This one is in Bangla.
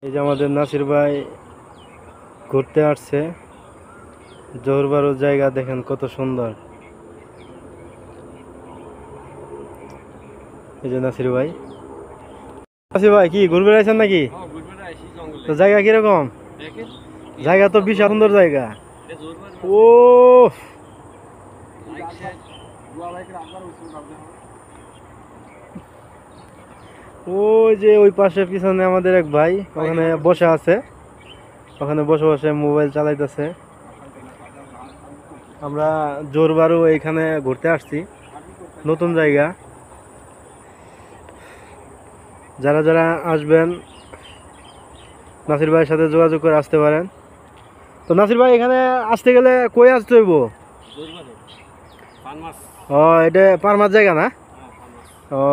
এই যে আমাদের নাসির ভাই ঘুরতে আসছে। জোহরবারুর জায়গা দেখেন কত সুন্দর। এই যে নাসির ভাই কি ঘুরবে আছেন নাকি? তো জায়গা কিরকম? জায়গা তো বিশাল সুন্দর জায়গা। ও ওই যে ওই পাশে পিছনে আমাদের এক ভাই ওখানে বসে আছে, ওখানে বসে বসে মোবাইল চালাইতেছে। আমরা জোরবারু এইখানে ঘুরতে আসছি, নতুন জায়গা। যারা যারা আসবেন নাসির ভাইয়ের সাথে যোগাযোগ করে আসতে পারেন। তো নাসির ভাই এখানে আসতে গেলে কই আসতে হইব? ও এটা পারমার জায়গা না? ও